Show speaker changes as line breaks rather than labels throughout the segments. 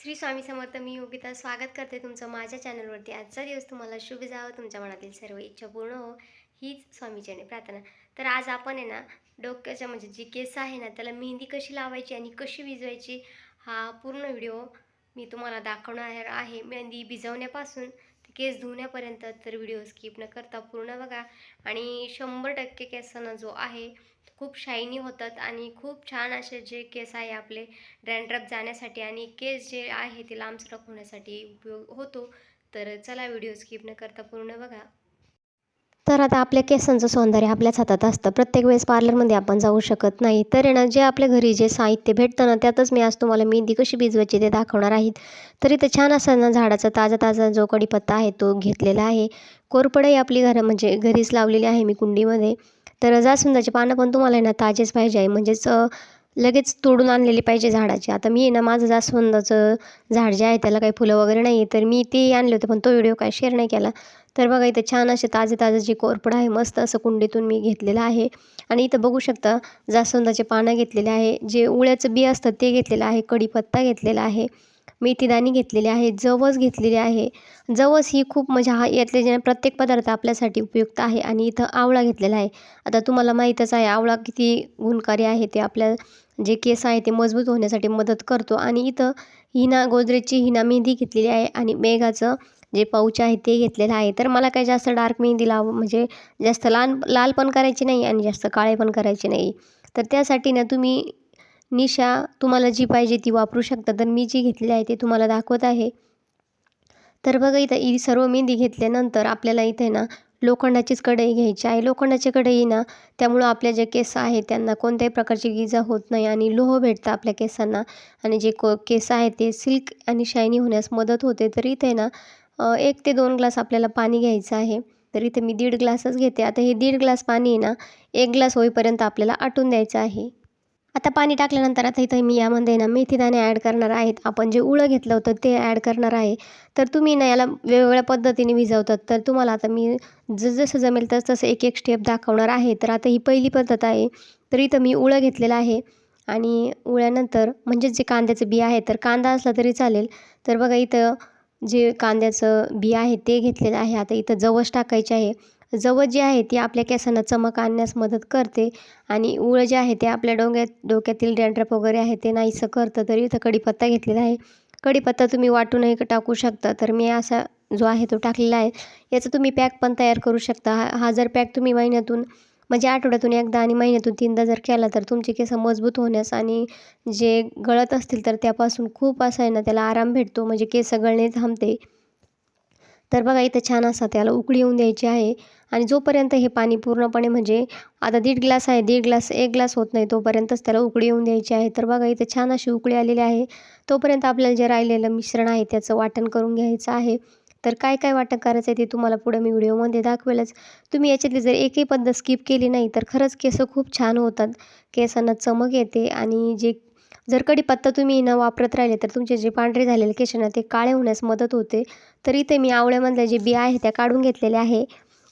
श्री स्वामी समर्थ. मी योगिता स्वागत करते तुमचं माझ्या चॅनलवरती. आजचा दिवस तुम्हाला शुभ जावं, तुमच्या मनातील सर्व इच्छा पूर्ण हो, हीच स्वामीचरणी प्रार्थना. तर आज आपण आहे ना, डोक्याच्या म्हणजे जी केस आहे ना, त्याला मेहंदी कशी लावायची आणि कशी भिजवायची, हा पूर्ण व्हिडिओ मी तुम्हाला दाखवणार आहे. मेहंदी भिजवण्यापासून ते केस धुण्यापर्यंत. तर व्हिडिओ स्किप न करता पूर्ण बघा. आणि 100% केसांना जो आहे खूप शायनी होतात आणि खूप छान असे जे केस आहे आपले डॅन्ड्रफ जाण्यासाठी आणि केस जे आहे ते लांबसडक होण्यासाठी उपयोग होतो. तर चला व्हिडिओ स्किप न करता पूर्ण बघा. तर आता आपल्या केसांचं सौंदर्य आपल्याच हातात असतं. प्रत्येक वेळेस पार्लरमध्ये आपण जाऊ शकत नाही. तर आहे ना, जे आपल्या घरी जे साहित्य भेटतं ना, त्यातच मी आज तुम्हाला मेहंदी कशी भिजवायची ते दाखवणार आहे. तर इथं छान असा ना झाडाचा ताजा-ताजा जो कढीपत्ता आहे तो घेतलेला आहे. कोरफडही आपली म्हणजे घरीच लावलेली आहे मी कुंडीमध्ये. तर जास्वंदाची पानं पण तुम्हाला आहे ना ताजेच पाहिजे आहे, म्हणजेच लगेच तोडून आणलेली पाहिजे झाडाची. आता मी आहे ना, माझं जास्वंदाचं झाड जे आहे त्याला काही फुलं वगैरे नाही आहे, तर मी ते आणले होते, पण तो व्हिडिओ काय शेअर नाही केला. तर बघा इथं छान असे ताजे-ताजे जे कोरफड आहे मस्त असं कुंडीतून मी घेतलेलं आहे. आणि इथं बघू शकता जास्वंदाचे पानं घेतलेले आहे, जे उळ्याचं बी असतं ते घेतलेलं आहे, कढीपत्ता घेतलेला आहे, मेथीदाणी घेतलेली आहे, जवस घेतलेली आहे. जवस ही खूप म्हणजे यातले जे प्रत्येक पदार्थ आपल्यासाठी उपयुक्त आहे. आणि इथं आवळा घेतलेला आहे. आता तुम्हाला माहीतच आहे आवळा किती गुणकारी आहे, ते आपल्या जे केस आहे ते मजबूत होण्यासाठी मदत करतो. आणि इथं हिना गोदरेजची हिना मेहंदी घेतलेली आहे आणि मेघाचं जे पाऊच आहे ते घेतलेलं आहे. तर मला काही जास्त डार्क मेहंदी म्हणजे जास्त लाल पण करायची नाही आणि जास्त काळे पण करायचे नाही. तर त्यासाठी ना तुम्ही निशा तुम्हाला जी पाहिजे ती वापरू शकता. तर मी जी घेतलेली आहे ते तुम्हाला दाखवत आहे. तर बघा इथं ही सर्व मेहंदी घेतल्यानंतर आपल्याला इथे ना लोखंडाचीच कढई घ्यायची आहे. लोखंडाची कढई ना त्यामुळं आपल्या जे केस आहेत त्यांना कोणत्याही प्रकारची इजा होत नाही आणि लोह भेटतं आपल्या केसांना. आणि जे केस आहेत ते सिल्क आणि शायनी होण्यास मदत होते. तर इथे ना 1 ते 2 ग्लास आपल्याला पाणी घ्यायचं आहे. तर इथे मी 1.5 ग्लासच घेते. आता हे 1.5 ग्लास पाणी आहे ना 1 ग्लास होईपर्यंत आपल्याला आटून द्यायचं आहे. आता पाणी टाकल्यानंतर आता इथं मी यामध्ये ना मेथीदाणे ॲड करणार आहेत. आपण जे उळं घेतलं होतं ते ॲड करणार आहे. तर तुम्ही ना याला वेगवेगळ्या पद्धतीने भिजवतात. तर तुम्हाला आता मी जसं जमेल तसं एक-एक स्टेप दाखवणार आहे. तर आता ही पहिली पद्धत आहे. तर इथं मी उळं घेतलेलं आहे आणि उळ्यानंतर म्हणजे जे कांद्याचं बी आहे, तर कांदा असला तरी चालेल. तर बघा इथं जे कांद्याचं बी आहे ते घेतलेलं आहे. आता इथं जवस टाकायचे आहे. जवस जी आहे ती आपल्या केसांना चमक आणण्यास मदत करते. आणि उळं जे आहे ते आपल्या डोक्यातील डॅन्ड्रफ वगैरे आहे ते नाहीसं करतं. तर इथं कढीपत्ता घेतलेला आहे. कढीपत्ता तुम्ही वाटूनही टाकू शकता. तर मी असा जो आहे तो टाकलेला आहे. याचा तुम्ही पॅक पण तयार करू शकता. हा हा जर पॅक तुम्ही महिन्यातून म्हणजे आठवड्यातून एकदा आणि महिन्यातून 3दा जर केला तर तुमचे केस मजबूत होण्यास आणि जे गळत असतील तर त्यापासून खूप असा आहे ना त्याला आराम भेटतो, म्हणजे केस गळणे थांबते. तर बघा इथं छान असा त्याला उकळी येऊन द्यायची आहे. आणि जोपर्यंत हे पाणी पूर्णपणे म्हणजे आता 1.5 ग्लास आहे, 1.5 ग्लास 1 ग्लास होत नाही तोपर्यंतच त्याला उकळी येऊन द्यायची आहे. तर बघा इथं छान अशी उकळी आलेली आहे. तोपर्यंत आपल्याला जे राहिलेलं मिश्रण आहे त्याचं वाटण करून घ्यायचं आहे. तर काय काय वाटण करायचं आहे ते तुम्हाला पुढे मी व्हिडिओमध्ये दाखवेलच. तुम्ही याच्यातली जर एकही पद्धत स्किप केली नाही तर खरंच केस खूप छान होतात. केसांना चमक येते आणि जे जर कढीपत्ता तुम्ही न वापरत राहिले तर तुमचे जे पांढरे झालेले केस ना ते काळे होण्यास मदत होते. तर इथे मी आवळ्यामधल्या जे बिया आहे त्या काढून घेतलेल्या आहे.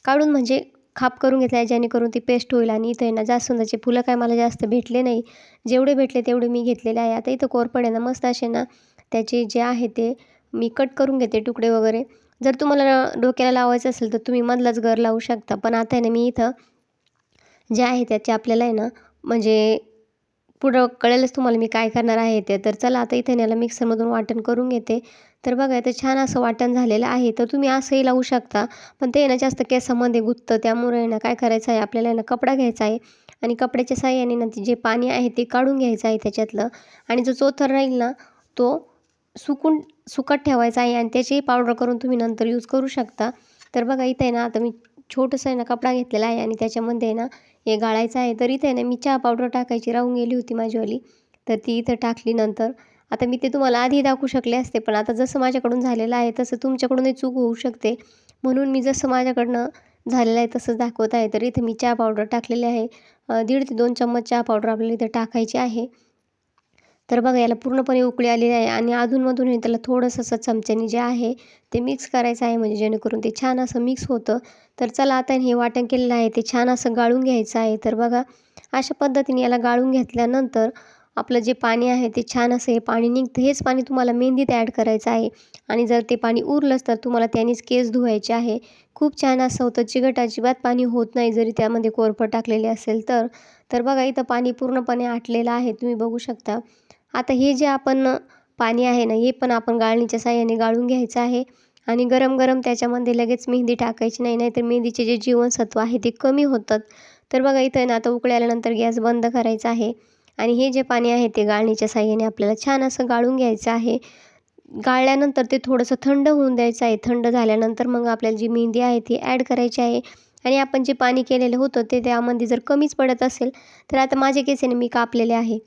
काढून म्हणजे खाप करून घेतला आहे जेणेकरून ती पेस्ट होईल. आणि इथे आहे ना जास्वंदाचे फुलं काय मला जास्त भेटले नाही. जेवढे भेटले तेवढे मी घेतलेले आहे. आता इथं कोरफड आहे ना मस्त असे ना त्याचे जे आहे ते मी कट करून घेते तुकडे वगैरे. जर तुम्हाला डोक्याला लावायचं असेल तर तुम्ही मधलाच गर लावू शकता. पण आता आहे ना मी इथं जे आहे त्याचे आपल्याला आहे ना म्हणजे पुढं कळेलच तुम्हाला मी काय करणार आहे ते. तर चला आता इथे याला मिक्सरमधून वाटण करून घेते. तर बघा इथं छान असं वाटण झालेलं आहे. तर तुम्ही असंही लावू शकता. पण ते आहे ना जास्त केसामध्ये गुंततं. त्यामुळे आहे ना काय करायचं आहे आपल्याला आहे ना कपडा घ्यायचा आहे आणि कपड्याच्या साहाय्याने ना ते जे पाणी आहे ते काढून घ्यायचं आहे त्याच्यातलं. आणि जो चोथर राहील ना तो सुकत ठेवायचा आहे आणि त्याचीही पावडर करून तुम्ही नंतर यूज करू शकता. तर बघा इथे आहे ना आता मी छोटंसं आहे ना कपडा घेतलेला आहे आणि त्याच्यामध्ये आहे ना हे गाळायचं आहे. तर इथे आहे ना मी चहा पावडर टाकायची राहून गेली होती माझीवाली. तर ती इथं टाकली नंतर. आता मी ते तुम्हाला आधी दाखवू शकले असते, पण आता जसं माझ्याकडून झालेलं आहे तसं तुमच्याकडूनही चूक होऊ शकते. म्हणून मी जसं माझ्याकडनं झालेलं आहे तसंच दाखवत आहे. तर इथे मी चहा पावडर टाकलेली आहे. 1.5 ते 2 चम्मच चहा पावडर आपल्याला इथे टाकायची आहे. तर बघा याला पूर्णपणे उकळी आलेली आहे आणि अधूनमधून हे त्याला थोडंसं असं चमच्याने जे आहे ते मिक्स करायचं आहे, म्हणजे जेणेकरून ते छान असं मिक्स होतं. तर चला आता हे वाटण केलेलं आहे ते छान असं गाळून घ्यायचं आहे. तर बघा अशा पद्धतीने याला गाळून घेतल्यानंतर आपलं जे पाणी आहे ते छान असं हे पाणी निघतं. हेच पाणी तुम्हाला मेहंदीत ॲड करायचं आहे आणि जर ते पाणी उरलंच तर तुम्हाला त्यानेच केस धुवायचे आहे. खूप छान असं होतं. चिकट अजिबात पाणी होत नाही जरी त्यामध्ये कोरफड टाकलेली असेल तर. तर बघा इथं पाणी पूर्णपणे आटलेलं आहे. तुम्ही बघू शकता. आता हे जे आपण पाणी आहे ना, हे पण आपण गाळणीच्या साहाय्याने गाळून घ्यायचं आहे आणि गरम-गरम त्याच्यामध्ये लगेच मेहंदी टाकायची नाही. नाहीतर मेहंदीचे जे जीवनसत्व आहे ते कमी होतात. तर बघा इथं आहे ना, आता उकळी आल्यानंतर गॅस बंद करायचा आहे आणि हे जे पाणी आहे ते गाळणीच्या साहाय्याने आपल्याला छान असं गाळून घ्यायचं आहे. गाळल्यानंतर ते थोडंसं थंड होऊन द्यायचं आहे. थंड झाल्यानंतर मग आपल्याला जी मेहंदी आहे ती ॲड करायची आहे आणि आपण जे पाणी केलेलं होतं ते त्यामध्ये जर कमीच पडत असेल, तर आता माझे केसाने मी कापलेले आहे.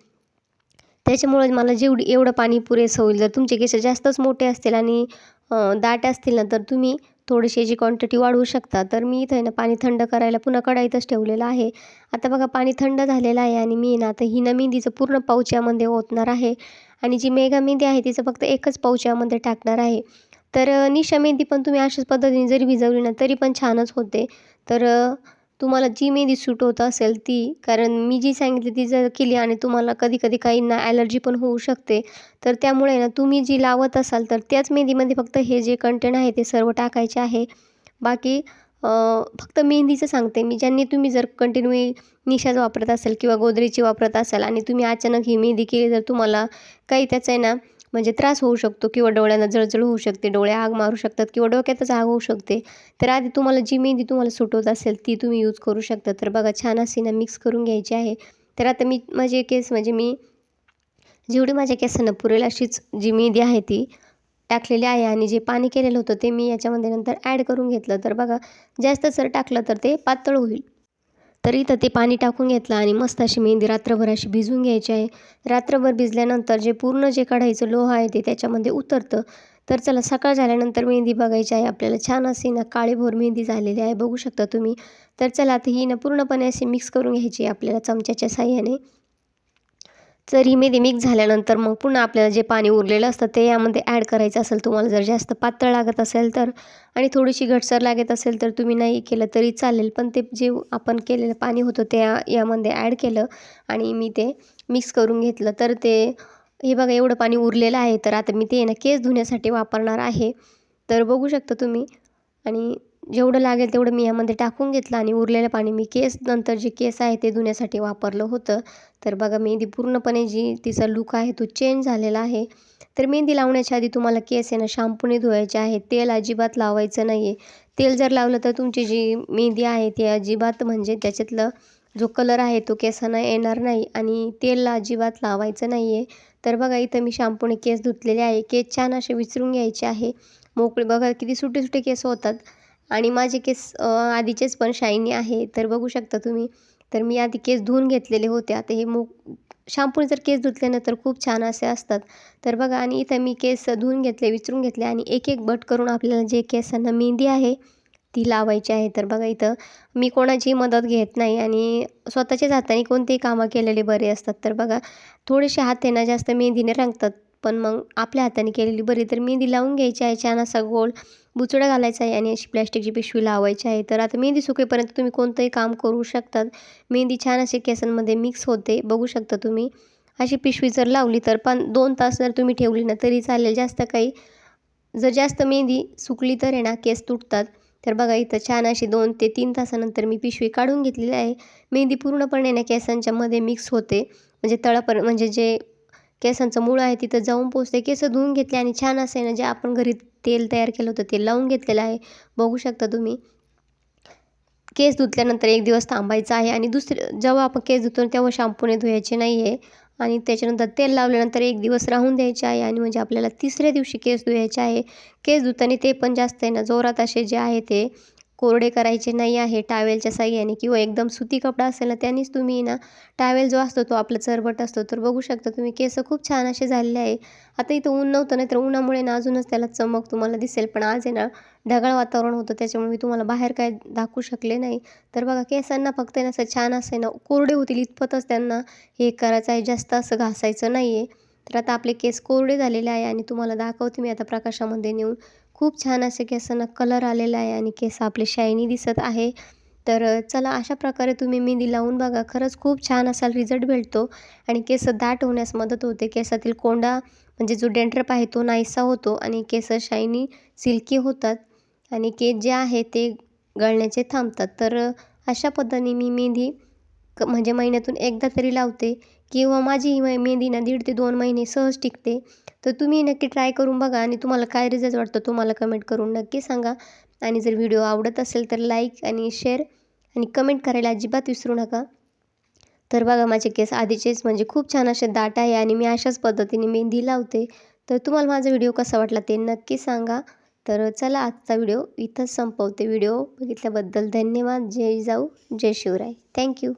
त्याच्यामुळे मला एवढं पाणी पुरेसं होईल. जर तुमचे केस जास्तच मोठे असतील आणि दाट असतील ना, तर तुम्ही थोडीशी याची क्वांटिटी वाढवू शकता. तर मी इथं आहे ना पाणी थंड करायला पुन्हा कढईतच ठेवलेलं आहे. आता बघा पाणी थंड झालेलं आहे आणि मी ना आता ही ना मेहंदीचं पूर्ण पाऊच यामध्ये ओतणार आहे आणि जी मेगा मेहंदी आहे तिचं फक्त एकच पाऊच यामध्ये टाकणार आहे. तर निशा मेहंदी पण तुम्ही अशाच पद्धतीने जरी भिजवली ना, तरी पण छानच होते. तर तुम्हाला जी मेहंदी सूट होत असेल ती, कारण मी जी सांगितली ती जर केली आणि तुम्हाला कधी-कधी काहींना ॲलर्जी पण होऊ शकते. तर त्यामुळे ना तुम्ही जी लावत असाल तर त्याच मेहंदीमध्ये फक्त हे जे कंटेंट आहे ते सर्व टाकायचे आहे. बाकी फक्त मेहंदीचं सांगते मी. ज्यांनी तुम्ही जर कंटिन्यू निशाच वापरत असाल किंवा गोदरेजची वापरत असाल आणि तुम्ही अचानक ही मेहंदी केली तर तुम्हाला काही त्याचा आहे ना म्हणजे त्रास होऊ शकतो किंवा डोळ्यांना जळजळ होऊ शकते, डोळे आग मारू शकतात किंवा डोक्यातच आग होऊ शकते. तर आधी तुम्हाला जी मेहंदी तुम्हाला सूट होत असेल ती तुम्ही यूज करू शकता. तर बघा छान अशी ना मिक्स करून घ्यायची आहे. तर आता मी माझे केस म्हणजे मी जेवढी माझ्या केसांना पुरेल अशीच जी मेहंदी आहे ती टाकलेली आहे आणि जे पाणी केलेलं होतं ते मी याच्यामध्ये नंतर ॲड करून घेतलं. तर बघा जास्त जर टाकलं तर ते पातळ होईल. तर इथं ते पाणी टाकून घेतलं आणि मस्त अशी मेहंदी रात्रभर अशी भिजवून घ्यायची आहे. रात्रभर भिजल्यानंतर जे पूर्ण जे कढईचं लोह आहे ते त्याच्यामध्ये उतरतं. तर चला सकाळ झाल्यानंतर मेहंदी बघायची आहे आपल्याला. छान अशी ना काळीभोर मेहंदी झालेली आहे बघू शकता तुम्ही. तर चला आता ही ना पूर्णपणे अशी मिक्स करून घ्यायची आहे आपल्याला चमच्याच्या साहाय्याने. तर ही मेहंदी मिक्स झाल्यानंतर मग पुन्हा आपल्याला जे पाणी उरलेलं असतं ते यामध्ये ॲड करायचं असेल तुम्हाला जर जास्त पातळ लागत असेल तर आणि थोडीशी घटसर लागत असेल तर तुम्ही नाही केलं तरी चालेल. पण ते जे आपण केलेलं पाणी होतं ते यामध्ये ॲड केलं आणि मी ते मिक्स करून घेतलं. तर ते हे बघा एवढं पाणी उरलेलं आहे. तर आता मी ते ना केस धुण्यासाठी वापरणार आहे. तर बघू शकता तुम्ही आणि जेवढं लागेल तेवढं मी यामध्ये टाकून घेतलं आणि उरलेलं पाणी मी नंतर जे केस आहे ते धुण्यासाठी वापरलं होतं. तर बघा मेहंदी पूर्णपणे जी तिचा लूक आहे तो चेंज झालेला आहे. तर मेहंदी लावण्याच्या आधी तुम्हाला केस आहे ना शॅम्पूने धुवायचे आहे. तेल अजिबात लावायचं नाही आहे. तेल जर लावलं तर तुमची जी मेहंदी आहे ती अजिबात म्हणजे त्याच्यातलं जो कलर आहे तो केसांना येणार नाही आणि तेल अजिबात लावायचं नाही आहे. तर बघा इथं मी शॅम्पूने केस धुतलेले आहे. केस छान असे विचरून घ्यायचे आहे. मोकळे बघा किती सुटे-सुटे केस होतात आणि माझे केस आधीचेच पण शायनी आहे. तर बघू शकता तुम्ही. तर मी आधी केस धुवून घेतलेले होते. आता हे शॅम्पूने जर केस धुतले ना तर खूप छान असे असतात. तर बघा आणि इथं मी केस धुवून घेतले, विचरून घेतले आणि एक-एक बट करून आपल्याला जे केसांना मेहंदी आहे ती लावायची आहे. तर बघा इथं मी कोणाचीही मदत घेत नाही आणि स्वतःच्याच हाताने कोणतेही कामं केलेले बरे असतात. तर बघा थोडेसे हात आहे ना जास्त मेहंदीने रंगतात. पण मग आपल्या हाताने केलेली बरी. तर मेहंदी लावून घ्यायची आहे. छान असा गोल बुचडा घालायचा आहे आणि अशी प्लॅस्टिकची पिशवी लावायची आहे. तर आता मेहंदी सुकेपर्यंत तुम्ही कोणतंही काम करू शकतात. मेहंदी छान अशी केसांमध्ये मिक्स होते. बघू शकता तुम्ही. अशी पिशवी जर लावली तर 2 तास जर तुम्ही ठेवली ना तरी चालेल. जास्त काही जर जास्त मेहंदी सुकली तर आहे ना केस तुटतात. तर बघा इथं छान अशी 2 ते 3 तासानंतर मी पिशवी काढून घेतलेली आहे. मेहंदी पूर्णपणे ना केसांच्यामध्ये मिक्स होते. म्हणजे तळापर्यंत म्हणजे जे केसांचं मूळ आहे तिथं जाऊन पोहोचते. केस धुवून घेतले आणि छान असं आहे ना जे आपण घरी तेल तयार केलं होतं ते लावून घेतलेलं आहे. बघू शकता तुम्ही. केस धुतल्यानंतर 1 दिवस थांबायचं आहे आणि जेव्हा आपण केस धुतो तेव्हा शॅम्पूने धुवायचे नाही आहे आणि त्याच्यानंतर तेल लावल्यानंतर 1 दिवस राहून द्यायचे आहे आणि म्हणजे आपल्याला तिसऱ्या दिवशी केस धुवायचे आहे. केस धुताना ते पण जास्त आहे ना जोरात असे जे आहे ते कोरडे करायचे नाही आहे टॉवेलच्या साहाय्याने किंवा एकदम सुती कपडा असेल ना त्यानेच तुम्ही ना टॉवेल जो असतो तो आपला चरबट असतो. तर बघू शकता तुम्ही केस खूप छान असे झालेले आहे. आता इथं ऊन नव्हतं नाही तर उन्हामुळे ना अजूनच त्याला चमक तुम्हाला दिसेल. पण आज आहे ना ढगाळ वातावरण होतं त्याच्यामुळे मी तुम्हाला बाहेर काय दाखवू शकले नाही. तर बघा केसांना फक्त आहे ना असं छान असं आहे ना कोरडे होतील इतपतच त्यांना हे करायचं आहे. जास्त असं घासायचं नाही आहे. तर आता आपले केस कोरडे झालेले आहे आणि तुम्हाला दाखवते मी आता प्रकाशामध्ये नेऊन. खूप छान असे केसांना कलर आलेला आहे आणि केस आपले शायनी दिसत आहे. तर चला अशा प्रकारे तुम्ही मेहंदी लावून बघा. खरंच खूप छान असा रिझल्ट भेटतो आणि केस दाट होण्यास मदत होते. केसातील कोंडा म्हणजे जो डॅन्ड्रफ आहे तो नाहीसा होतो आणि केस शायनी, सिल्की होतात आणि केस जे आहे ते गळण्याचे थांबतात. तर अशा पद्धतीने मी मेहंदी म्हणजे महिन्यातून एकदा तरी लावते किंवा माझी ही मेहंदी ना 1.5 ते 2 महिने सहज टिकते. तर तुम्ही नक्की ट्राय करून बघा आणि तुम्हाला काय रिझल्ट वाटतो तो मला कमेंट करून नक्की सांगा. आणि जर व्हिडिओ आवडत असेल तर लाईक आणि शेअर आणि कमेंट करायला अजिबात विसरू नका. तर बघा माझे केस आधीचेच म्हणजे खूप छान असे दाट आहे आणि मी अशाच पद्धतीने मेहंदी लावते. तर तुम्हाला माझा व्हिडिओ कसा वाटला ते नक्की सांगा. तर चला आजचा व्हिडिओ इथंच संपवते. व्हिडिओ बघितल्याबद्दल धन्यवाद. जय जिजाऊ, जय शिवराय. Thank you.